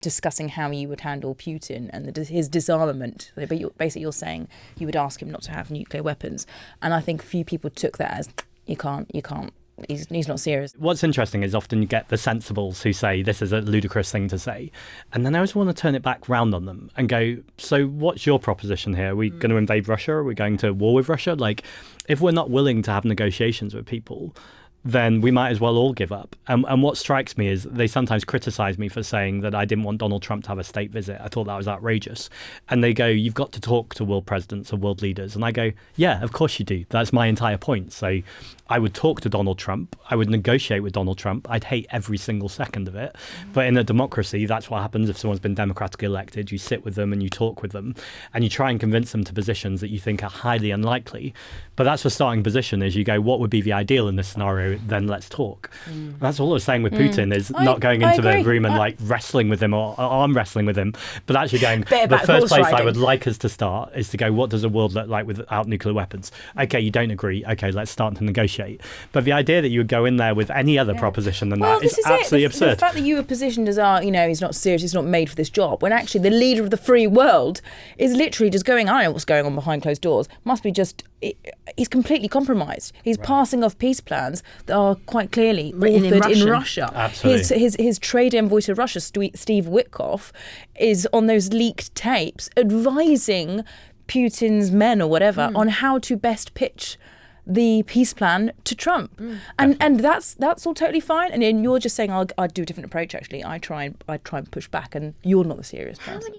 discussing how you would handle Putin and his disarmament. But you're saying you would ask him not to have nuclear weapons. And I think few people took that as, you can't. He's not serious. What's interesting is often you get the sensibles who say this is a ludicrous thing to say. And then I always want to turn it back round on them and go, so what's your proposition here? Are we going to invade Russia? Are we going to war with Russia? Like, if we're not willing to have negotiations with people, then we might as well all give up. And what strikes me is they sometimes criticize me for saying that I didn't want Donald Trump to have a state visit. I thought that was outrageous. And they go, you've got to talk to world presidents or world leaders. And I go, yeah, of course you do. That's my entire point. So I would talk to Donald Trump. I would negotiate with Donald Trump. I'd hate every single second of it. But in a democracy, that's what happens if someone's been democratically elected. You sit with them and you talk with them and you try and convince them to positions that you think are highly unlikely. But that's the starting position is you go, what would be the ideal in this scenario? Then let's talk. That's all I was saying with Putin is not going into the room and like wrestling with him or arm wrestling with him, but actually going, the first place I would like us to start is to go, what does a world look like without nuclear weapons? Okay, you don't agree. Okay, let's start to negotiate. But the idea that you would go in there with any other proposition than that is absolutely absurd. The fact that you were positioned as, he's not serious, he's not made for this job, when actually the leader of the free world is literally just going, I don't know what's going on behind closed doors. Must be just, he's completely compromised. He's passing off peace plans that are quite clearly authored in Russia. Absolutely. His trade envoy to Russia, Steve Witkoff, is on those leaked tapes advising Putin's men or whatever on how to best pitch the peace plan to Trump. And that's all totally fine. And then you're just saying, I'd do a different approach, actually. I try and push back, and you're not the serious person.